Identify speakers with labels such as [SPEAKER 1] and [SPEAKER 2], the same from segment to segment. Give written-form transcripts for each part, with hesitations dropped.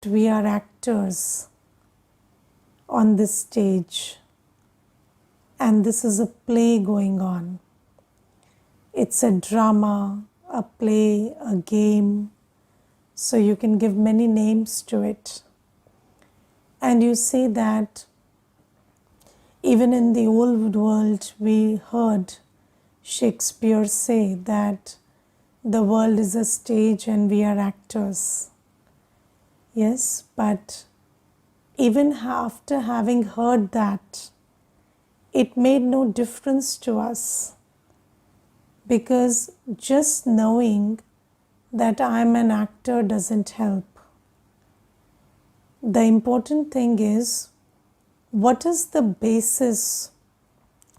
[SPEAKER 1] we are actors on this stage, and this is a play going on. It's a drama, a play, a game, so you can give many names to it. And you see that even in the old world, we heard Shakespeare say that the world is a stage and we are actors. Yes, but even after having heard that, it made no difference to us, because just knowing that I'm an actor doesn't help. The important thing is, what is the basis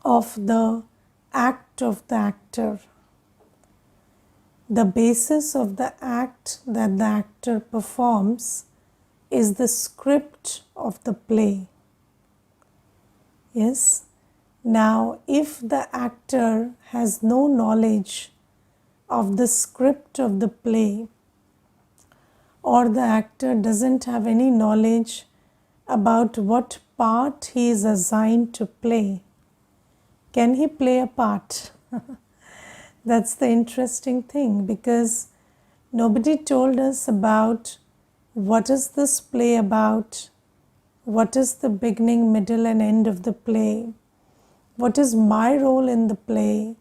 [SPEAKER 1] of the act of the actor? The basis of the act that the actor performs is the script of the play. Yes? Now, if the actor has no knowledge of the script of the play, or the actor doesn't have any knowledge about what part he is assigned to play, can he play a part? That's the interesting thing, because nobody told us about what is this play about, what is the beginning, middle and end of the play, what is my role in the play,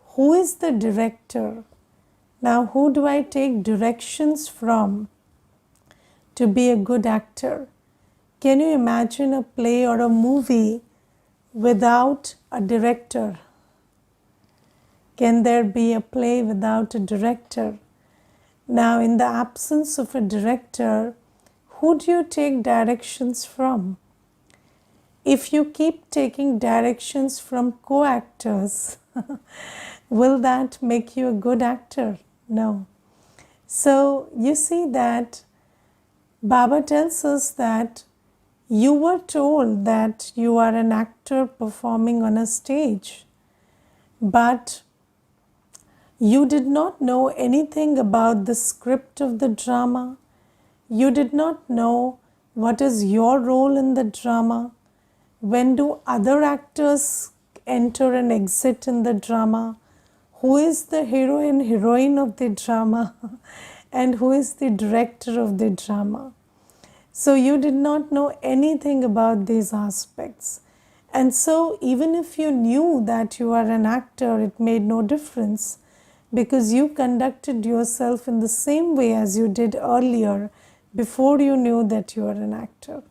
[SPEAKER 1] who is the director. Now, who do I take directions from to be a good actor? Can you imagine a play or a movie without a director? Can there be a play without a director? Now, in the absence of a director, who do you take directions from? If you keep taking directions from co-actors, will that make you a good actor? No. So, you see that Baba tells us that you were told that you are an actor performing on a stage, but you did not know anything about the script of the drama. You did not know what is your role in the drama. When do other actors enter and exit in the drama? Who is the heroine of the drama? And who is the director of the drama? So you did not know anything about these aspects. And so even if you knew that you are an actor, it made no difference, because you conducted yourself in the same way as you did earlier before you knew that you are an actor.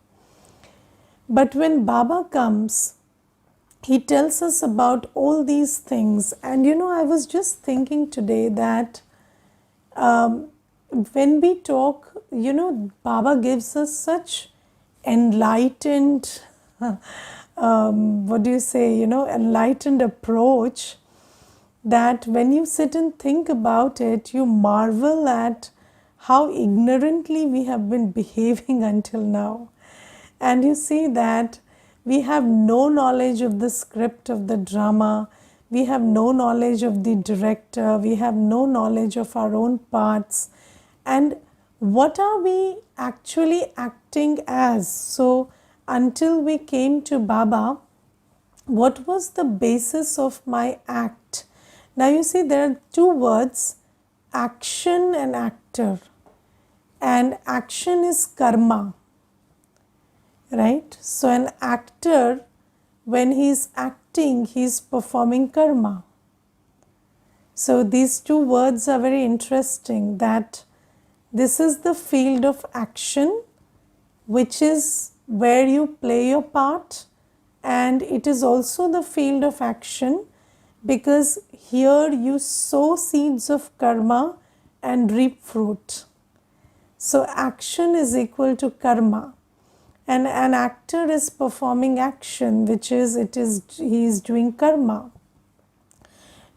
[SPEAKER 1] But when Baba comes, he tells us about all these things. And I was just thinking today that when we talk, Baba gives us such enlightened, enlightened approach, that when you sit and think about it, you marvel at how ignorantly we have been behaving until now. And you see that we have no knowledge of the script of the drama, we have no knowledge of the director, we have no knowledge of our own parts, and what are we actually acting as? So, until we came to Baba, what was the basis of my act? Now you see, there are two words, action and actor. And action is karma, right? So an actor, when he is acting, he is performing karma. So these two words are very interesting, that this is the field of action, which is where you play your part, and it is also the field of action because here you sow seeds of karma and reap fruit. So action is equal to karma, and an actor is performing action, which is he is doing karma.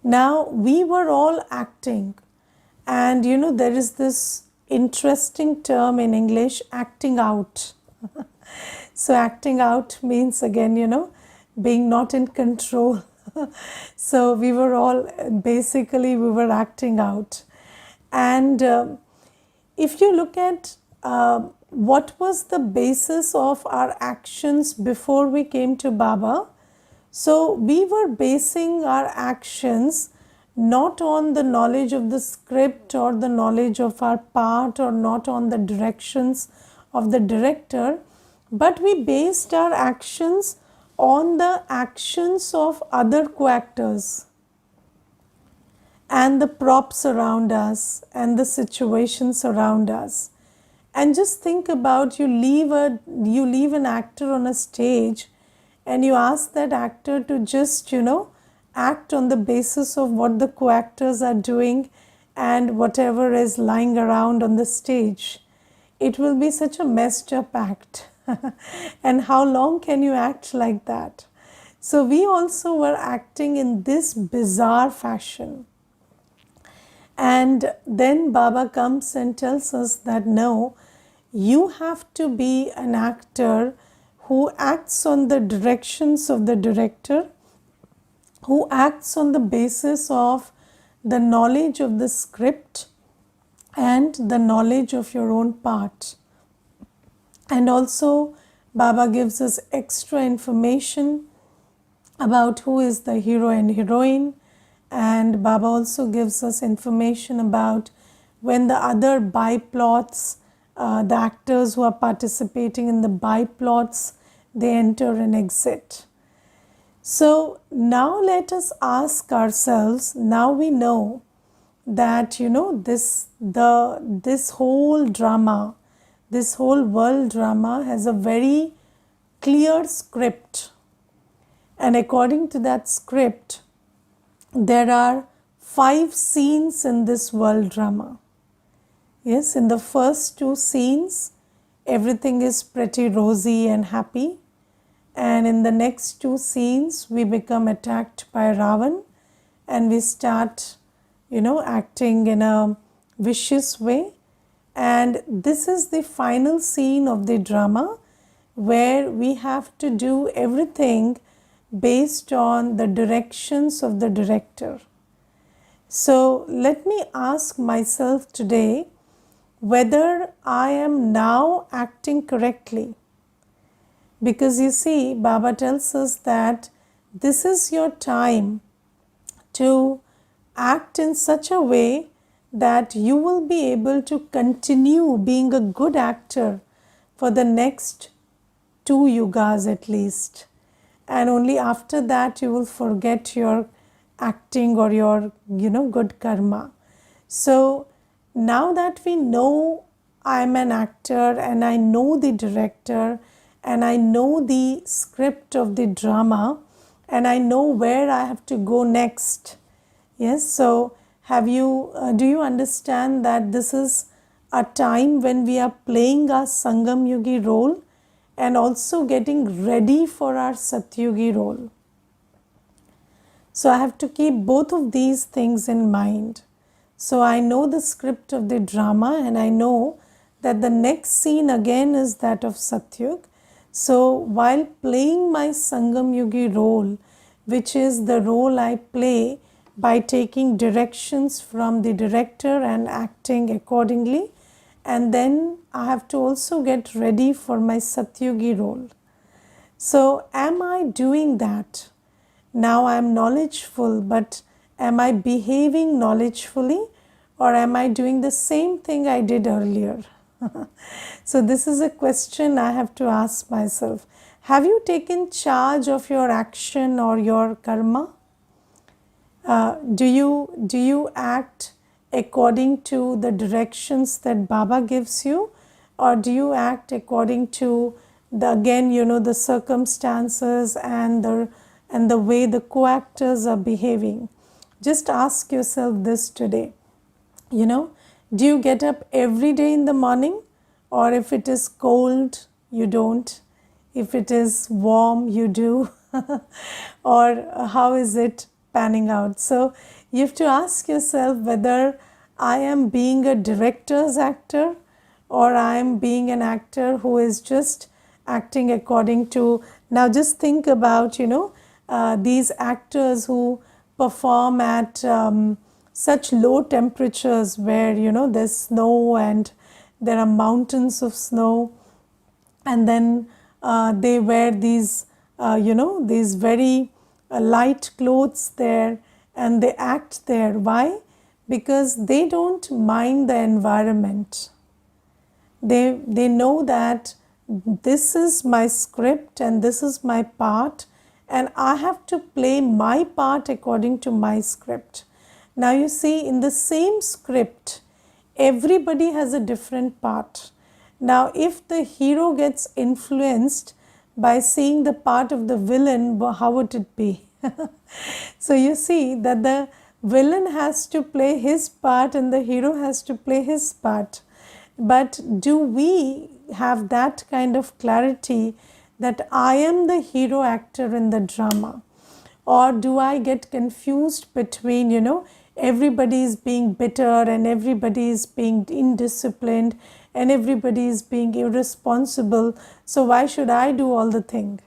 [SPEAKER 1] Now we were all acting, and there is this interesting term in English, acting out. So acting out means, again, being not in control. So we were all, basically we were acting out. And if you look at what was the basis of our actions before we came to Baba? So we were basing our actions not on the knowledge of the script or the knowledge of our part, or not on the directions of the director, but we based our actions on the actions of other co-actors and the props around us and the situations around us. And just think about, you leave an actor on a stage and you ask that actor to just act on the basis of what the co-actors are doing and whatever is lying around on the stage. It will be such a messed up act. And how long can you act like that? So we also were acting in this bizarre fashion. And then Baba comes and tells us that no, you have to be an actor who acts on the directions of the director, who acts on the basis of the knowledge of the script and the knowledge of your own part. And also Baba gives us extra information about who is the hero and heroine, and Baba also gives us information about when the other byplots, the actors who are participating in the byplots, they enter and exit. So now let us ask ourselves, now we know that this whole drama, this whole world drama has a very clear script, and according to that script there are 5 scenes in this world drama. Yes, in the first 2 scenes everything is pretty rosy and happy, and in the next 2 scenes we become attacked by Ravan and we start acting in a vicious way. And this is the final scene of the drama where we have to do everything based on the directions of the director. So let me ask myself today whether I am now acting correctly. Because you see, Baba tells us that this is your time to act in such a way that you will be able to continue being a good actor for the next 2 yugas at least. And only after that you will forget your acting or your good karma. So now that we know I am an actor and I know the director and I know the script of the drama and I know where I have to go next. Yes, so do you understand that this is a time when we are playing our Sangam Yugi role and also getting ready for our Satyugi role. So I have to keep both of these things in mind. So I know the script of the drama and I know that the next scene again is that of Satyug. So while playing my Sangam Yugi role, which is the role I play by taking directions from the director and acting accordingly, and then I have to also get ready for my Satyugi role. So am I doing that? Now I am knowledgeful, but am I behaving knowledgefully, or am I doing the same thing I did earlier? So this is a question I have to ask myself. Have you taken charge of your action or your karma? Do you act according to the directions that Baba gives you, or do you act according to the circumstances and the way the co-actors are behaving? Just ask yourself this today. Do you get up every day in the morning, or if it is cold you don't, if it is warm you do, or how is it panning out? So you have to ask yourself whether I am being a director's actor or I am being an actor who is just acting according to. Now just think about these actors who perform at such low temperatures where there's snow and there are mountains of snow, and then they wear these these very light clothes there, and they act there. Why? Because they don't mind the environment. They know that this is my script and this is my part, and I have to play my part according to my script. Now you see, in the same script, everybody has a different part. Now if the hero gets influenced by seeing the part of the villain, how would it be? So you see that the villain has to play his part and the hero has to play his part. But do we have that kind of clarity that I am the hero actor in the drama? Or do I get confused between, everybody is being bitter and everybody is being indisciplined and everybody is being irresponsible, so why should I do all the thing?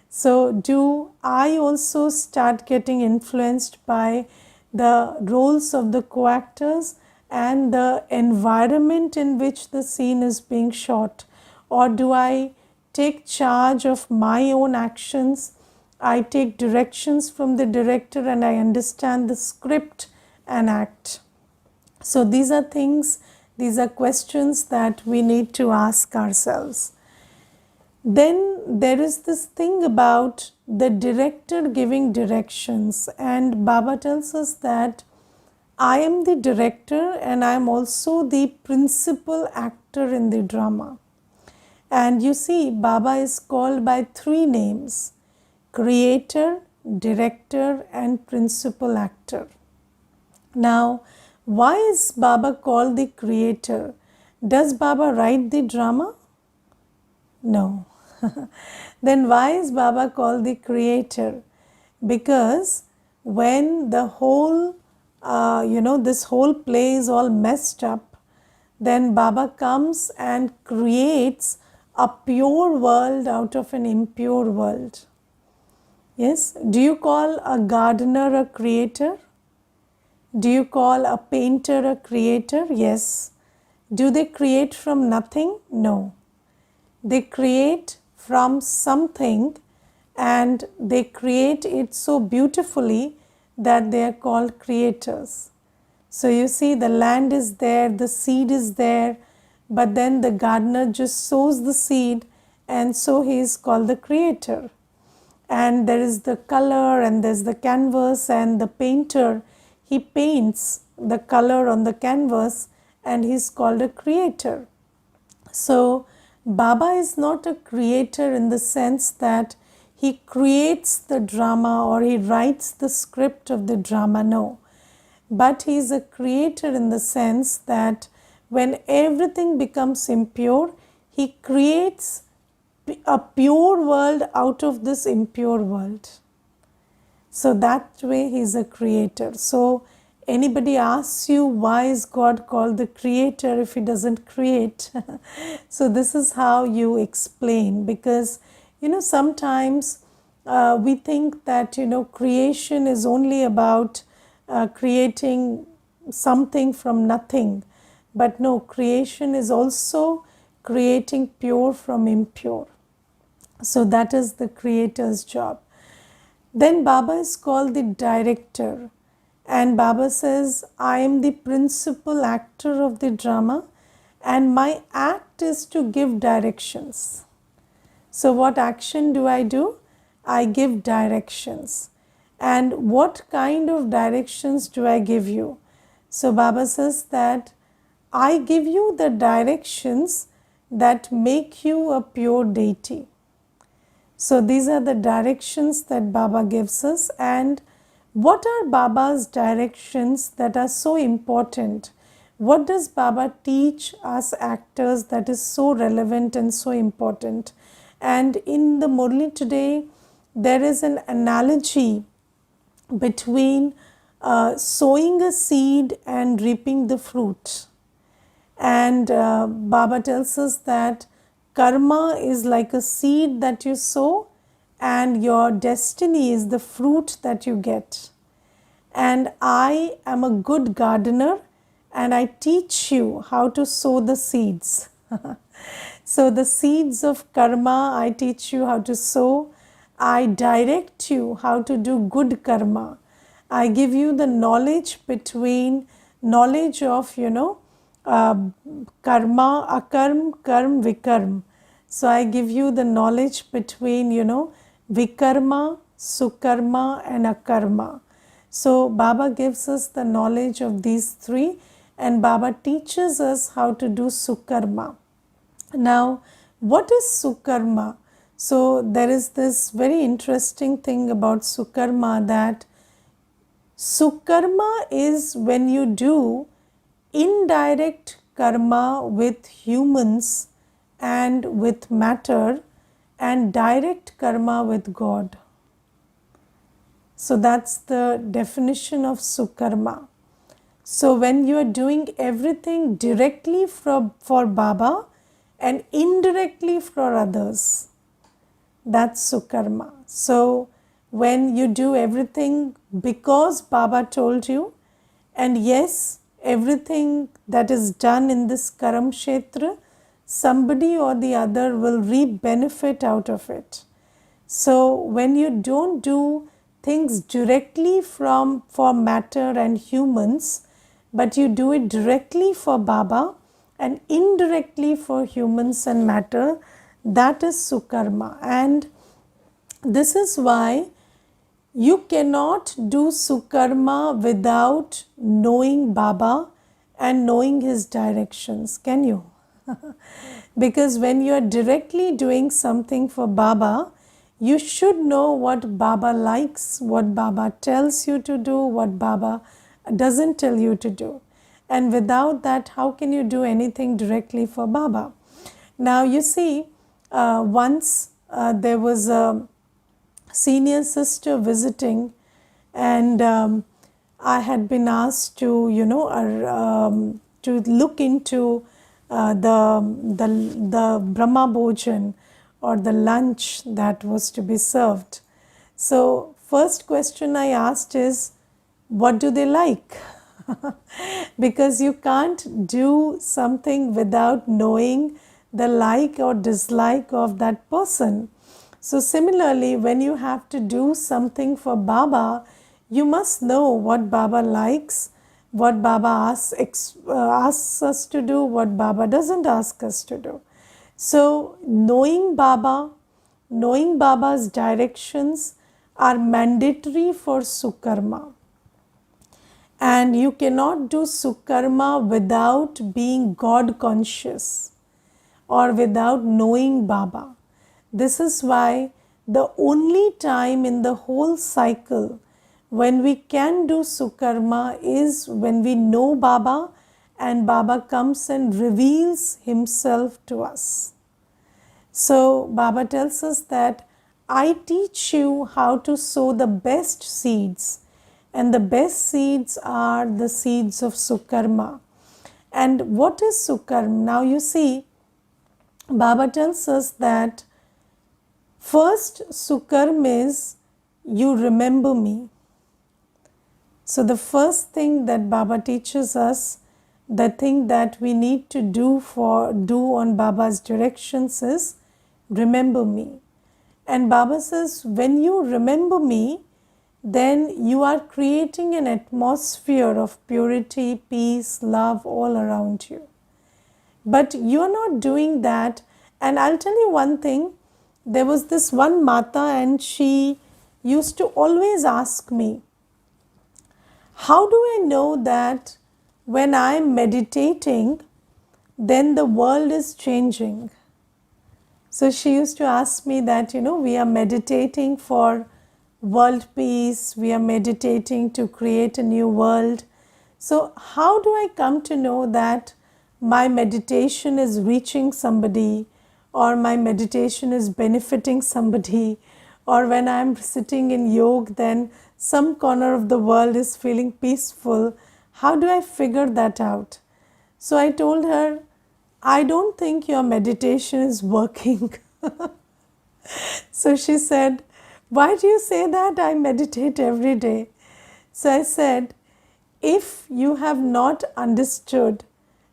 [SPEAKER 1] So do I also start getting influenced by the roles of the co-actors and the environment in which the scene is being shot? Or do I take charge of my own actions? I take directions from the director and I understand the script and act. So these are things, these are questions that we need to ask ourselves. Then there is this thing about the director giving directions, and Baba tells us that I am the director and I am also the principal actor in the drama. And you see, Baba is called by 3 names: creator, director and principal actor. Now, why is Baba called the creator? Does Baba write the drama? No. Then why is Baba called the creator? Because when the whole, this whole play is all messed up, then Baba comes and creates a pure world out of an impure world. Yes? Do you call a gardener a creator? Do you call a painter a creator? Yes. Do they create from nothing? No. They create from something, and they create it so beautifully that they are called creators. So you see, the land is there, the seed is there, but then the gardener just sows the seed, and so he is called the creator. And there is the color and there's the canvas, and the painter, he paints the color on the canvas and he's called a creator. So Baba is not a creator in the sense that he creates the drama or he writes the script of the drama, no. But he is a creator in the sense that when everything becomes impure, he creates a pure world out of this impure world. So that way he is a creator. So anybody asks you, why is God called the creator if he doesn't create? So this is how you explain, because sometimes we think that creation is only about creating something from nothing, but no, creation is also creating pure from impure. So that is the creator's job. Then Baba is called the director, and Baba says, I am the principal actor of the drama and my act is to give directions. So what action do? I give directions. And what kind of directions do I give you? So Baba says that I give you the directions that make you a pure deity. So these are the directions that Baba gives us. And what are Baba's directions that are so important? What does Baba teach us actors that is so relevant and so important? And in the Murli today, there is an analogy between sowing a seed and reaping the fruit. And Baba tells us that karma is like a seed that you sow, and your destiny is the fruit that you get. And I am a good gardener, and I teach you how to sow the seeds. So the seeds of karma, I teach you how to sow. I direct you how to do good karma. I give you the knowledge between knowledge of, uh, karma, akarm, karm, vikarm. So I give you the knowledge between, vikarma, sukarma and akarma. So Baba gives us the knowledge of these three, and Baba teaches us how to do sukarma. Now, what is sukarma? So there is this very interesting thing about sukarma, that sukarma is when you do indirect karma with humans and with matter, and direct karma with God. So that's the definition of sukarma. So when you are doing everything directly for Baba and indirectly for others, that's sukarma. So when you do everything because Baba told you, and yes, everything that is done in this karam kshetra, somebody or the other will reap benefit out of it. So when you don't do things directly for matter and humans, but you do it directly for Baba and indirectly for humans and matter, that is sukarma. And this is why you cannot do sukarma without knowing Baba and knowing his directions, can you? Because when you are directly doing something for Baba, you should know what Baba likes, what Baba tells you to do, what Baba doesn't tell you to do. And without that, how can you do anything directly for Baba? Now you see, once there was a senior sister visiting, and I had been asked to, to look into the Brahma Bhojan, or the lunch that was to be served. So first question I asked is, what do they like? Because you can't do something without knowing the like or dislike of that person. So similarly, when you have to do something for Baba, you must know what Baba likes, what Baba asks us to do, what Baba doesn't ask us to do. So knowing Baba, knowing Baba's directions are mandatory for sukarma. And you cannot do sukarma without being God conscious or without knowing Baba. This is why the only time in the whole cycle when we can do sukarma is when we know Baba and Baba comes and reveals himself to us. So Baba tells us that I teach you how to sow the best seeds, and the best seeds are the seeds of sukarma. And what is sukarma? Now you see, Baba tells us that first sukarma is you remember me. So the first thing that Baba teaches us, the thing that we need to do on Baba's directions is remember me. And Baba says, when you remember me, then you are creating an atmosphere of purity, peace, love all around you. But you are not doing that. And I'll tell you one thing, there was this one Mata, and she used to always ask me, how do I know that when I am meditating, then the world is changing? So she used to ask me that, we are meditating for world peace, we are meditating to create a new world. So how do I come to know that my meditation is reaching somebody, or my meditation is benefiting somebody, or when I am sitting in yoga, then some corner of the world is feeling peaceful? How do I figure that out? So I told her, I don't think your meditation is working. So she said, why do you say that? I meditate every day. So I said, if you have not understood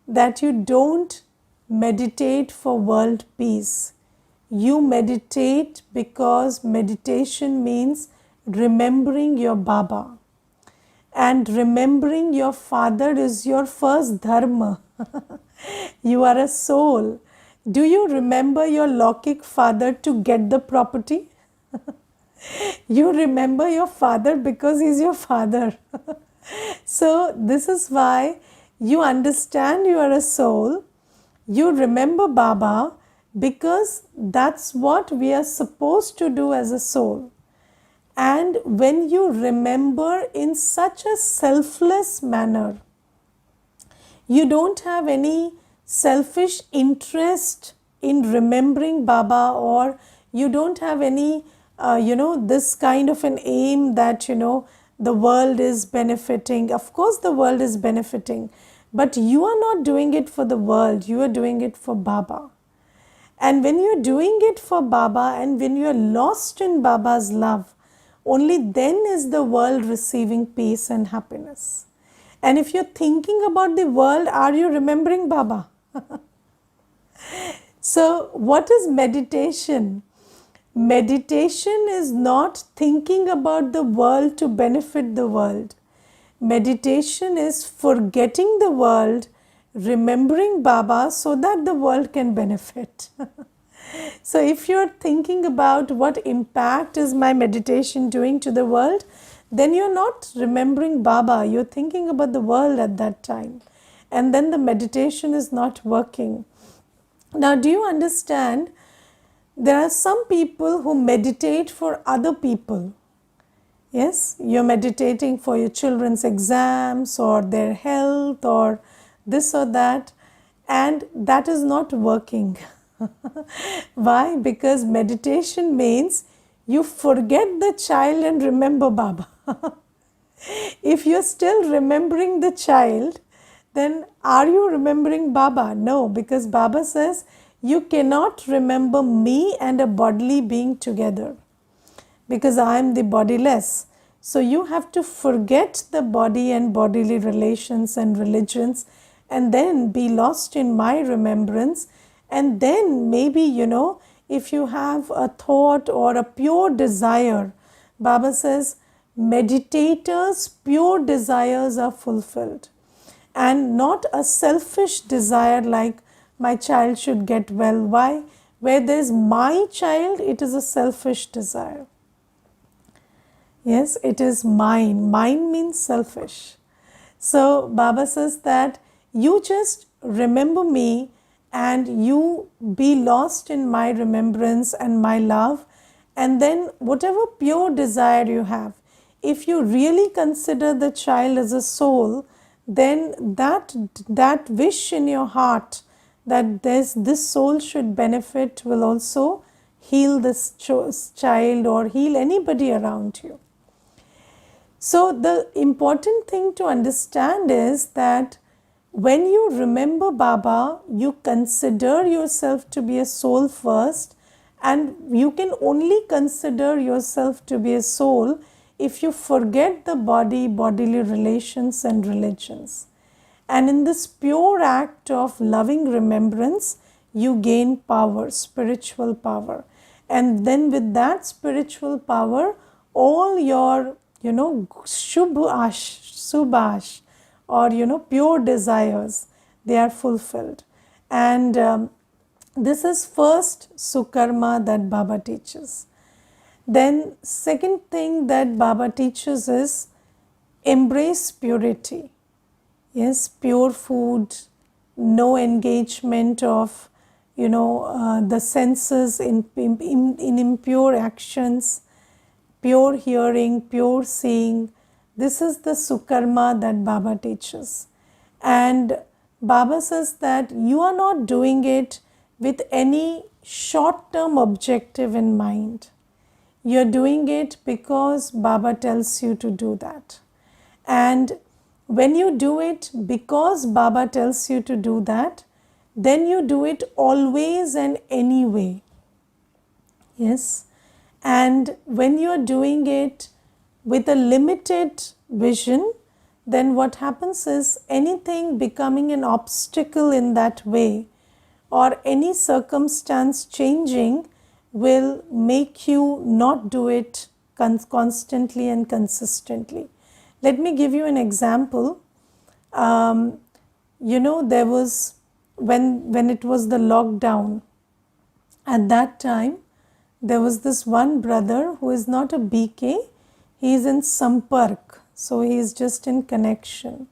[SPEAKER 1] that you don't meditate for world peace, you meditate because meditation means remembering your Baba. And remembering your father is your first dharma. You are a soul. Do you remember your Lokik father to get the property? You remember your father because he's your father. So this is why you understand you are a soul. You remember Baba because that's what we are supposed to do as a soul. And when you remember in such a selfless manner, you don't have any selfish interest in remembering Baba, or you don't have any, this kind of an aim that, the world is benefiting. Of course, the world is benefiting, but you are not doing it for the world, you are doing it for Baba. And when you are doing it for Baba and when you are lost in Baba's love, only then is the world receiving peace and happiness. And if you're thinking about the world, are you remembering Baba? So, what is meditation? Meditation is not thinking about the world to benefit the world. Meditation is forgetting the world, remembering Baba so that the world can benefit. So if you're thinking about what impact is my meditation doing to the world, then you're not remembering Baba, you're thinking about the world at that time. And then the meditation is not working. Now, do you understand? There are some people who meditate for other people. Yes, you're meditating for your children's exams or their health or this or that, and that is not working. Why? Because meditation means you forget the child and remember Baba. If you're still remembering the child, then are you remembering Baba? No, because Baba says you cannot remember me and a bodily being together, because I am the bodiless. So you have to forget the body and bodily relations and religions and then be lost in my remembrance. And then maybe, if you have a thought or a pure desire, Baba says, meditators' pure desires are fulfilled. And not a selfish desire like my child should get well. Why? Where there is my child, it is a selfish desire. Yes, it is mine. Mine means selfish. So Baba says that you just remember me and you be lost in my remembrance and my love, and then whatever pure desire you have, if you really consider the child as a soul, then that wish in your heart that this soul should benefit will also heal this child or heal anybody around you. So the important thing to understand is that when you remember Baba, you consider yourself to be a soul first, and you can only consider yourself to be a soul if you forget the body, bodily relations and religions. And in this pure act of loving remembrance, you gain power, spiritual power. And then with that spiritual power, all your, subhash, or pure desires, they are fulfilled. And this is first sukarma that Baba teaches. Then second thing that Baba teaches is embrace purity. Yes, pure food, no engagement of the senses in impure actions, pure hearing, pure seeing. This is the sukarma that Baba teaches. And Baba says that you are not doing it with any short-term objective in mind. You are doing it because Baba tells you to do that. And when you do it because Baba tells you to do that, then you do it always and anyway. Yes. And when you are doing it with a limited vision, then what happens is anything becoming an obstacle in that way or any circumstance changing will make you not do it constantly and consistently. Let me give you an example. There was when it was the lockdown, at that time there was this one brother who is not a BK, he is in Sampark, so he is just in connection.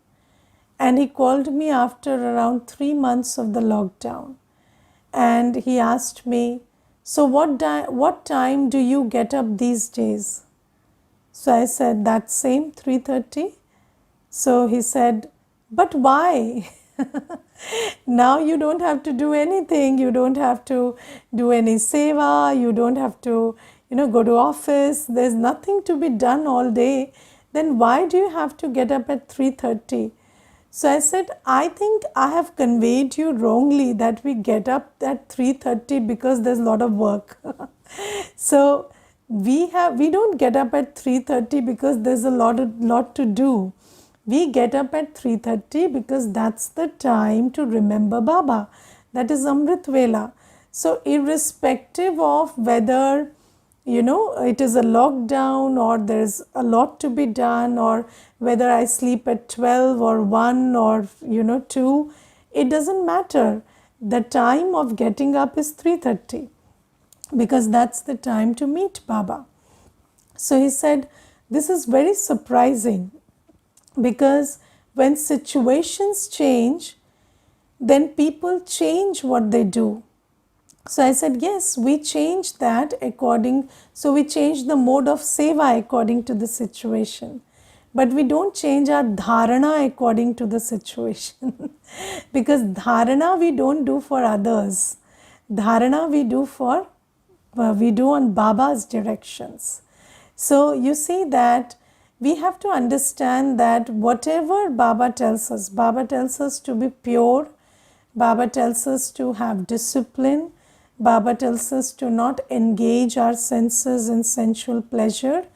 [SPEAKER 1] And he called me after around 3 months of the lockdown, and he asked me, so what time do you get up these days? So I said, that same 3:30. So he said, but why? Now you don't have to do anything, you don't have to do any seva, you don't have to go to office, there's nothing to be done all day, then why do you have to get up at 3:30? So I said, I think I have conveyed you wrongly that we get up at 3:30 because there's a lot of work. So we don't get up at 3:30 because there's a lot to do. We get up at 3:30 because that's the time to remember Baba. That is Amrit Vela. So irrespective of whether it is a lockdown or there's a lot to be done, or whether I sleep at 12 or 1 or 2, it doesn't matter. The time of getting up is 3:30 because that's the time to meet Baba. So he said, this is very surprising because when situations change, then people change what they do. So I said, yes, we change that so we change the mode of seva according to the situation. But we don't change our dharana according to the situation. Because dharana we don't do for others. Dharana we do on Baba's directions. So you see that we have to understand that whatever Baba tells us to be pure, Baba tells us to have discipline, Baba tells us to not engage our senses in sensual pleasure,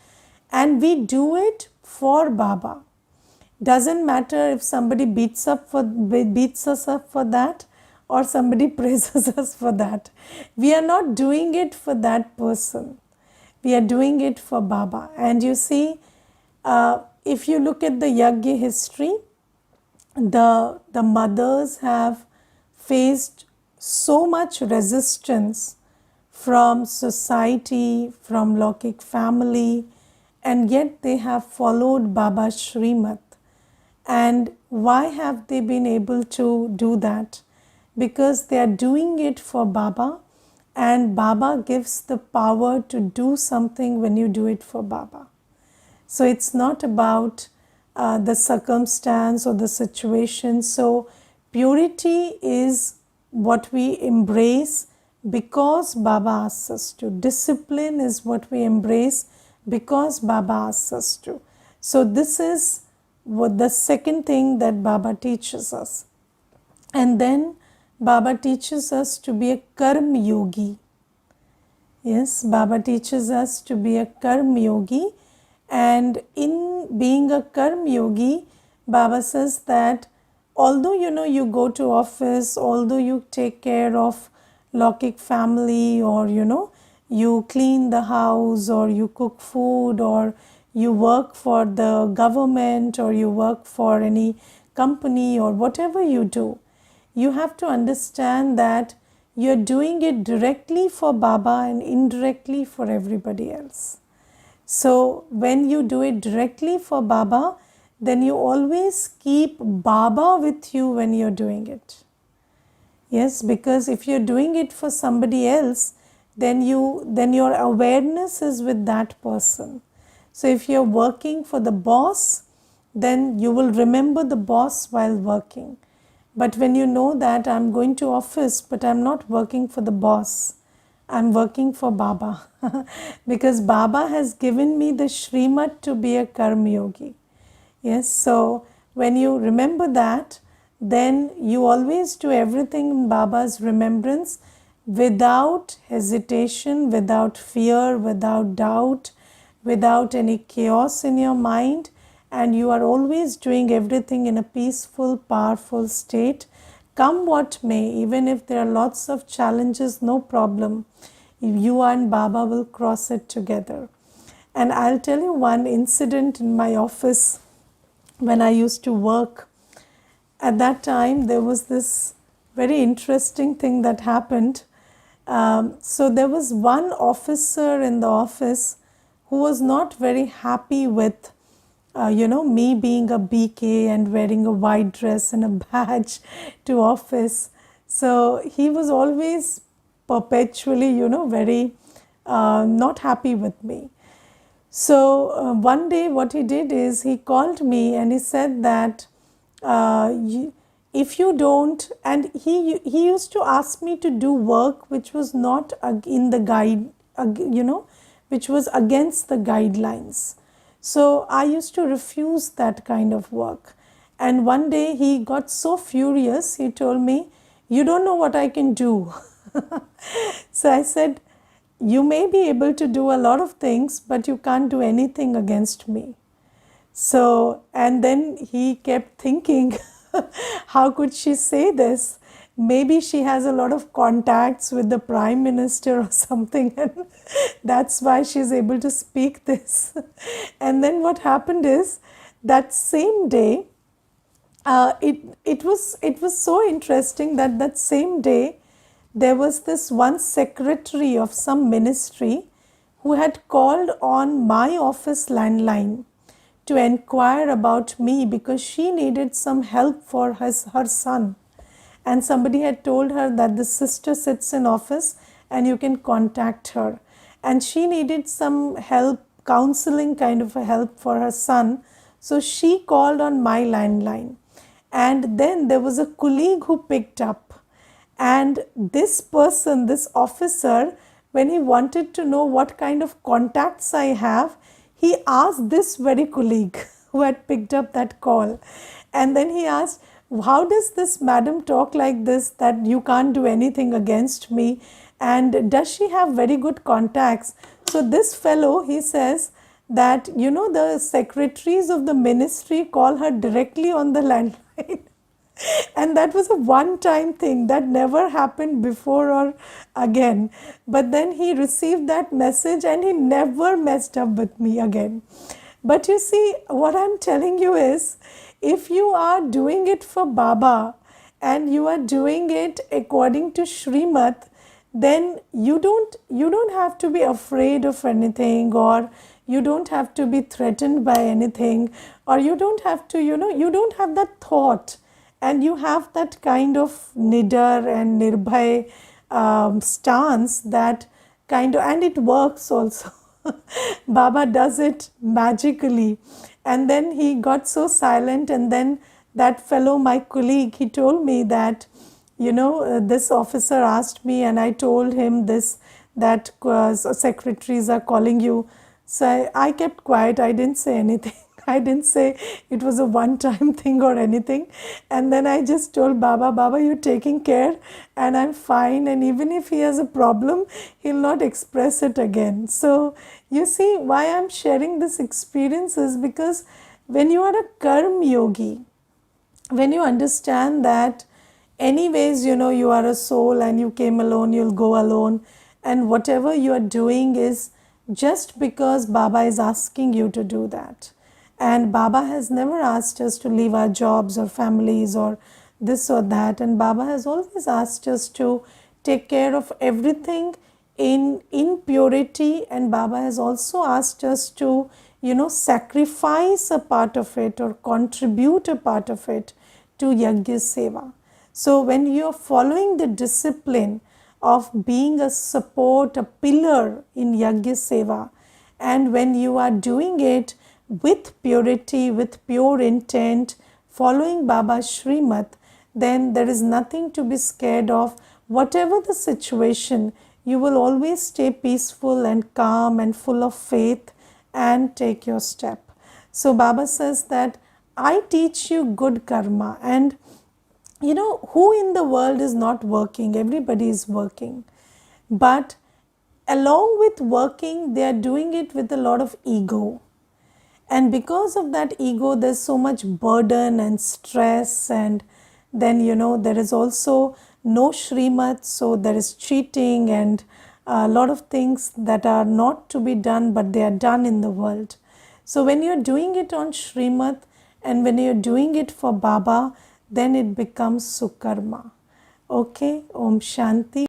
[SPEAKER 1] and we do it for Baba. Doesn't matter if somebody beats us up for that or somebody praises us for that. We are not doing it for that person. We are doing it for Baba. And you see, if you look at the Yagya history, the mothers have faced so much resistance from society, from Lokik family, and yet they have followed Baba's Shrimat. And why have they been able to do that? Because they are doing it for Baba, and Baba gives the power to do something when you do it for Baba. So it's not about the circumstance or the situation. So purity is what we embrace because Baba asks us to. Discipline is what we embrace because Baba asks us to. So this is what the second thing that Baba teaches us. And then Baba teaches us to be a karma yogi. Yes, Baba teaches us to be a karma yogi. And in being a karma yogi, Baba says that although you go to office, although you take care of Lokik family, or you clean the house, or you cook food, or you work for the government, or you work for any company, or whatever you do, you have to understand that you're doing it directly for Baba and indirectly for everybody else. So when you do it directly for Baba, then you always keep Baba with you when you're doing it. Yes, because if you're doing it for somebody else, then your awareness is with that person. So if you're working for the boss, then you will remember the boss while working. But when you know that I'm going to office, but I'm not working for the boss, I'm working for Baba. Because Baba has given me the Shrimat to be a Karma Yogi. Yes, so when you remember that, then you always do everything in Baba's remembrance without hesitation, without fear, without doubt, without any chaos in your mind. and you are always doing everything in a peaceful, powerful state. Come what may, even if there are lots of challenges, no problem. You and Baba will cross it together. And I'll tell you one incident in my office when I used to work. At that time, there was this very interesting thing that happened. So there was one officer in the office who was not very happy with me being a BK and wearing a white dress and a badge to office. So he was always perpetually, very not happy with me. So one day what he did is he called me and he said that if you don't, and he used to ask me to do work which was not in the guide, which was against the guidelines. So I used to refuse that kind of work. And one day he got so furious, he told me, "You don't know what I can do." So I said, "You may be able to do a lot of things, but you can't do anything against me." So, and then he kept thinking, how could she say this? Maybe she has a lot of contacts with the Prime Minister or something, and that's why she's able to speak this. And then what happened is, that same day, it was so interesting that that same day there was this one secretary of some ministry who had called on my office landline to inquire about me because she needed some help for her son. And somebody had told her that the sister sits in office and you can contact her. And she needed some help, counseling kind of a help for her son. So she called on my landline. And then there was a colleague who picked up. And this person, this officer, when he wanted to know what kind of contacts I have, he asked this very colleague who had picked up that call. And then he asked, "How does this madam talk like this, that you can't do anything against me? And does she have very good contacts?" So this fellow, he says that, the secretaries of the ministry call her directly on the landline. And that was a one-time thing that never happened before or again. But then he received that message and he never messed up with me again. But you see, what I'm telling you is, if you are doing it for Baba and you are doing it according to Srimad, then you don't have to be afraid of anything, or you don't have to be threatened by anything, or you don't have to, you don't have that thought. And you have that kind of nidar and nirbhay stance, that kind of, and it works also. Baba does it magically. And then he got so silent, and then that fellow, my colleague, he told me that, this officer asked me and I told him this, that secretaries are calling you. So I kept quiet, I didn't say anything. I didn't say it was a one-time thing or anything. And then I just told Baba, "Baba, you're taking care and I'm fine. And even if he has a problem, he'll not express it again." So you see why I'm sharing this experience is because when you are a karma yogi, when you understand that anyways, you are a soul and you came alone, you'll go alone. And whatever you are doing is just because Baba is asking you to do that. And Baba has never asked us to leave our jobs or families or this or that. And Baba has always asked us to take care of everything in purity. And Baba has also asked us to, sacrifice a part of it or contribute a part of it to Yajna Seva. So when you are following the discipline of being a support, a pillar in Yajna Seva, and when you are doing it with purity, with pure intent, following Baba's Srimad, then there is nothing to be scared of. Whatever the situation, you will always stay peaceful and calm and full of faith and take your step. So Baba says that I teach you good karma, and who in the world is not working? Everybody is working. But along with working, they are doing it with a lot of ego. And because of that ego, there's so much burden and stress, and then there is also no Shrimat, so there is cheating and a lot of things that are not to be done, but they are done in the world. So when you're doing it on Shrimat and when you're doing it for Baba, then it becomes Sukarma. Okay, Om Shanti.